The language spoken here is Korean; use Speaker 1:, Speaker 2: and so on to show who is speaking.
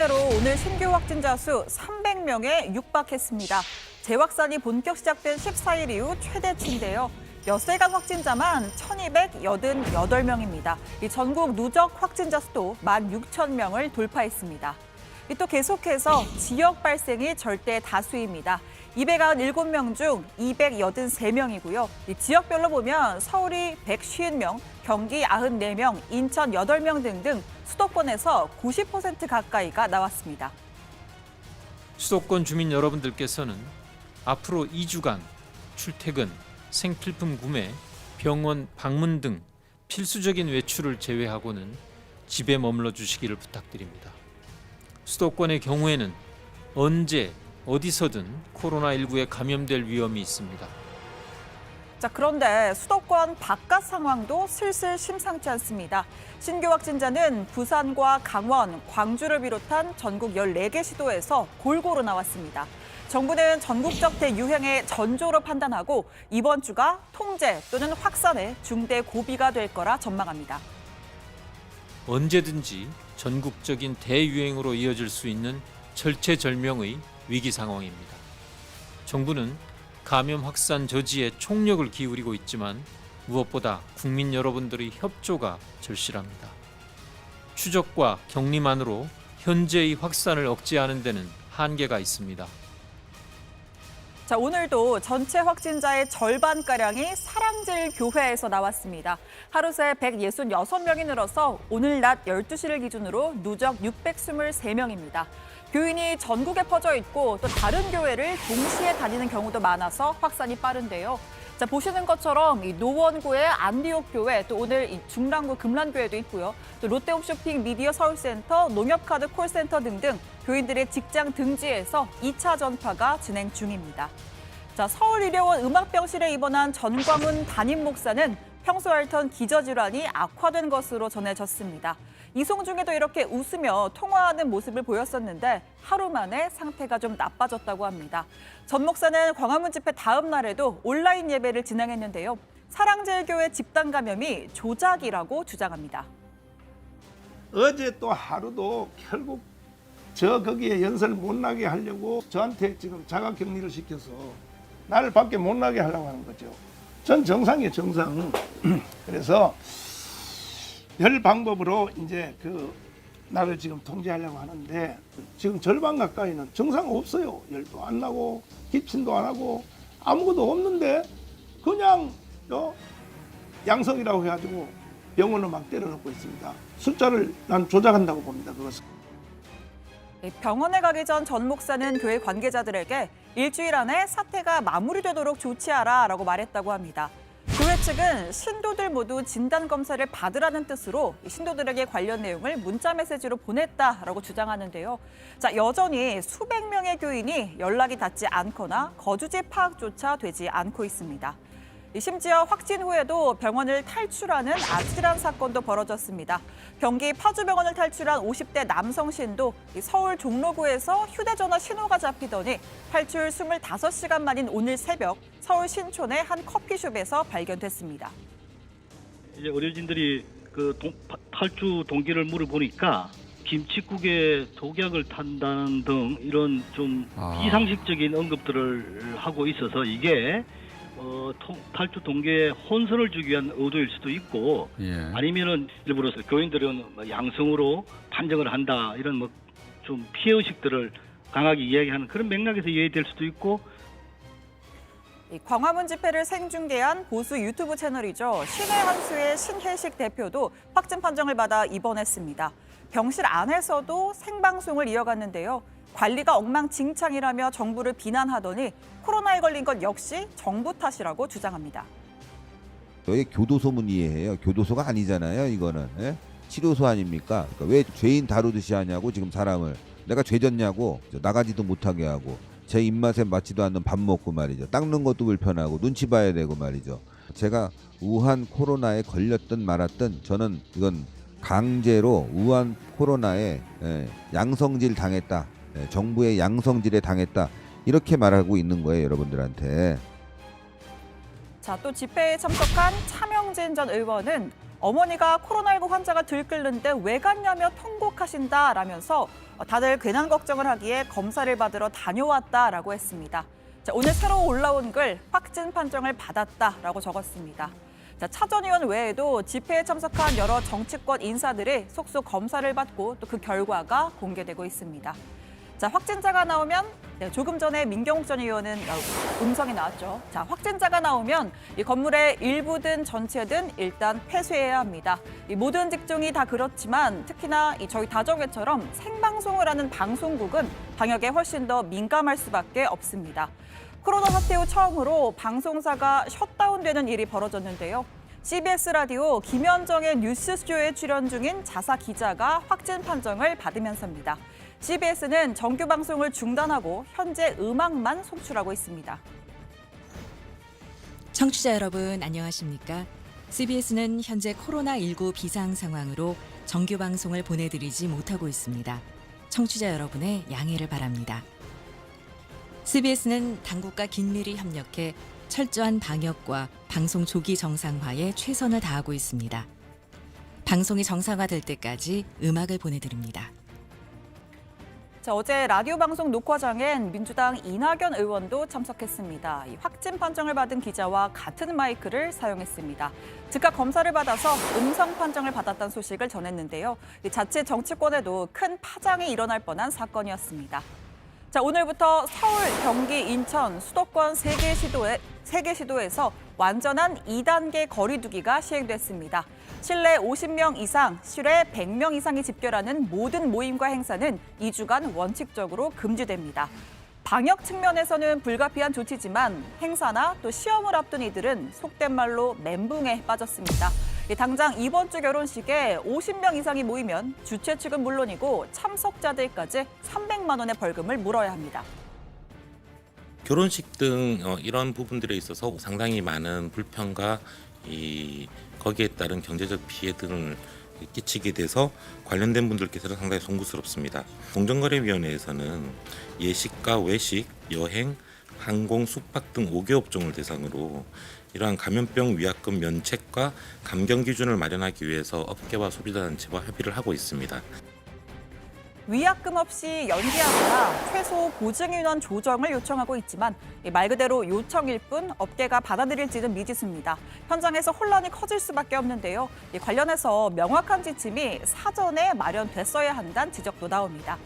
Speaker 1: 로 오늘 신규 확진자 수 300명에 육박했습니다. 재확산이 본격 시작된 14일 이후 최대치인데요. 엿새간 확진자만 1,288명입니다. 전국 누적 확진자 수도 16,000명을 돌파했습니다. 또 계속해서 지역 발생이 절대 다수입니다. 297명 중 283명이고요. 지역별로 보면 서울이 150명, 경기 94명, 인천 8명 등등 수도권에서 90% 가까이가 나왔습니다.
Speaker 2: 수도권 주민 여러분들께서는 앞으로 2주간 출퇴근, 생필품 구매, 병원 방문 등 필수적인 외출을 제외하고는 집에 머물러 주시기를 부탁드립니다. 수도권의 경우에는 언제 어디서든 코로나19에 감염될 위험이 있습니다.
Speaker 1: 그런데 수도권 바깥 상황도 슬슬 심상치 않습니다. 신규 확진자는 부산과 강원, 광주를 비롯한 전국 14개 시도에서 골고루 나왔습니다. 정부는 전국적 대유행의 전조로 판단하고 이번 주가 통제 또는 확산의 중대 고비가 될 거라 전망합니다.
Speaker 2: 언제든지 전국적인 대유행으로 이어질 수 있는 절체절명의 위기 상황입니다. 정부는 감염 확산 저지에 총력을 기울이고 있지만 무엇보다 국민 여러분들의 협조가 절실합니다. 추적과 격리만으로 현재의 확산을 억제하는 데는 한계가 있습니다.
Speaker 1: 오늘도 전체 확진자의 절반가량이 사랑제일 교회에서 나왔습니다. 하루 새 166명이 늘어서 오늘 낮 12시를 기준으로 누적 623명입니다. 교인이 전국에 퍼져 있고 또 다른 교회를 동시에 다니는 경우도 많아서 확산이 빠른데요. 보시는 것처럼 이 노원구의 안디옥교회, 또 오늘 이 중랑구 금란교회도 있고요. 또 롯데홈쇼핑 미디어 서울센터, 농협카드 콜센터 등등 교인들의 직장 등지에서 2차 전파가 진행 중입니다. 서울의료원 음악병실에 입원한 전광훈 담임 목사는 평소 앓던 기저질환이 악화된 것으로 전해졌습니다. 이송 중에도 이렇게 웃으며 통화하는 모습을 보였었는데 하루 만에 상태가 좀 나빠졌다고 합니다. 전 목사는 광화문 집회 다음 날에도 온라인 예배를 진행했는데요. 사랑제일교회 집단 감염이 조작이라고 주장합니다.
Speaker 3: 어제 또 하루도 결국 저 거기에 연설 못 나게 하려고 저한테 지금 자가격리를 시켜서 나를 밖에 못 나게 하려고 하는 거죠. 전 정상이에요, 정상. 그래서 별 방법으로 이제 나를 지금 통제하려고 하는데 지금 절반 가까이는 정상 없어요. 열도 안 나고 기침도 안 하고 아무것도 없는데 그냥 양성이라고 해가지고 병원을 막 때려넣고 있습니다. 숫자를 난 조작한다고 봅니다. 그것은.
Speaker 1: 병원에 가기 전 전 목사는 교회 관계자들에게 일주일 안에 사태가 마무리되도록 조치하라라고 말했다고 합니다. 교회 측은 신도들 모두 진단검사를 받으라는 뜻으로 신도들에게 관련 내용을 문자 메시지로 보냈다라고 주장하는데요. 여전히 수백 명의 교인이 연락이 닿지 않거나 거주지 파악조차 되지 않고 있습니다. 심지어 확진 후에도 병원을 탈출하는 아찔한 사건도 벌어졌습니다. 경기 파주병원을 탈출한 50대 남성 시인도 서울 종로구에서 휴대전화 신호가 잡히더니 탈출 25시간 만인 오늘 새벽 서울 신촌의 한 커피숍에서 발견됐습니다.
Speaker 4: 이제 의료진들이 탈주 동기를 물어보니까 김칫국에 독약을 탄다는 등 이런 좀 비상식적인 언급들을 하고 있어서 이게 탈주 동기에 혼선을 주기 위한 의도일 수도 있고, 아니면은 일부러 교인들은 양성으로 판정을 한다 이런 좀 피해 의식들을 강하게 이야기하는 그런 맥락에서 이해될 수도 있고.
Speaker 1: 광화문 집회를 생중계한 보수 유튜브 채널이죠. 신의 한수의 신혜식 대표도 확진 판정을 받아 입원했습니다. 병실 안에서도 생방송을 이어갔는데요. 관리가 엉망진창이라며 정부를 비난하더니 코로나에 걸린 것 역시 정부 탓이라고 주장합니다.
Speaker 5: 여기 교도소 문의예요. 교도소가 아니잖아요. 이거는 치료소 아닙니까? 그러니까 왜 죄인 다루듯이 하냐고 지금 사람을. 내가 죄졌냐고 나가지도 못하게 하고 제 입맛에 맞지도 않는 밥 먹고 말이죠. 닦는 것도 불편하고 눈치 봐야 되고 말이죠. 제가 우한 코로나에 걸렸든 말았든 저는 이건 강제로 우한 코로나에 양성질 당했다. 정부의 양성질에 당했다. 이렇게 말하고 있는 거예요, 여러분들한테.
Speaker 1: 또 집회에 참석한 차명진 전 의원은 어머니가 코로나19 환자가 들끓는데 왜 갔냐며 통곡하신다라면서 다들 괜한 걱정을 하기에 검사를 받으러 다녀왔다라고 했습니다. 자, 오늘 새로 올라온 글 확진 판정을 받았다라고 적었습니다. 자, 차 전 의원 외에도 집회에 참석한 여러 정치권 인사들이 속속 검사를 받고 또 그 결과가 공개되고 있습니다. 자, 확진자가 나오면 조금 전에 민경욱 전 의원은 음성이 나왔죠. 자, 확진자가 나오면 이 건물의 일부든 전체든 일단 폐쇄해야 합니다. 이 모든 직종이 다 그렇지만 특히나 저희 다정회처럼 생방송을 하는 방송국은 방역에 훨씬 더 민감할 수밖에 없습니다. 코로나 사태 후 처음으로 방송사가 셧다운되는 일이 벌어졌는데요. CBS 라디오 김현정의 뉴스쇼에 출연 중인 자사 기자가 확진 판정을 받으면서입니다. CBS는 정규 방송을 중단하고 현재 음악만 송출하고 있습니다.
Speaker 6: 청취자 여러분 안녕하십니까? CBS는 현재 코로나19 비상 상황으로 정규 방송을 보내드리지 못하고 있습니다. 청취자 여러분의 양해를 바랍니다. CBS는 당국과 긴밀히 협력해 철저한 방역과 방송 조기 정상화에 최선을 다하고 있습니다. 방송이 정상화될 때까지 음악을 보내드립니다.
Speaker 1: 자, 어제 라디오 방송 녹화장엔 민주당 이낙연 의원도 참석했습니다. 이 확진 판정을 받은 기자와 같은 마이크를 사용했습니다. 즉각 검사를 받아서 음성 판정을 받았다는 소식을 전했는데요. 자칫 정치권에도 큰 파장이 일어날 뻔한 사건이었습니다. 자, 오늘부터 서울, 경기, 인천, 수도권 3개 시도에서 완전한 2단계 거리두기가 시행됐습니다. 실내 50명 이상, 실외 100명 이상이 집결하는 모든 모임과 행사는 2주간 원칙적으로 금지됩니다. 방역 측면에서는 불가피한 조치지만 행사나 또 시험을 앞둔 이들은 속된 말로 멘붕에 빠졌습니다. 당장 이번 주 결혼식에 50명 이상이 모이면 주최 측은 물론이고 참석자들까지 300만 원의 벌금을 물어야 합니다.
Speaker 7: 결혼식 등 이런 부분들에 있어서 상당히 많은 불편과 거기에 따른 경제적 피해 등을 끼치게 돼서 관련된 분들께서는 상당히 송구스럽습니다. 공정거래위원회에서는 예식과 외식, 여행, 항공, 숙박 등 5개 업종을 대상으로 이러한 감염병 위약금 면책과 감경 기준을 마련하기 위해서 업계와 소비자단체와 협의를 하고 있습니다.
Speaker 1: 위약금 없이 연기하거나 최소 보증인원 조정을 요청하고 있지만 말 그대로 요청일 뿐 업계가 받아들일지는 미지수입니다. 현장에서 혼란이 커질 수밖에 없는데요. 관련해서 명확한 지침이 사전에 마련됐어야 한다는 지적도 나옵니다.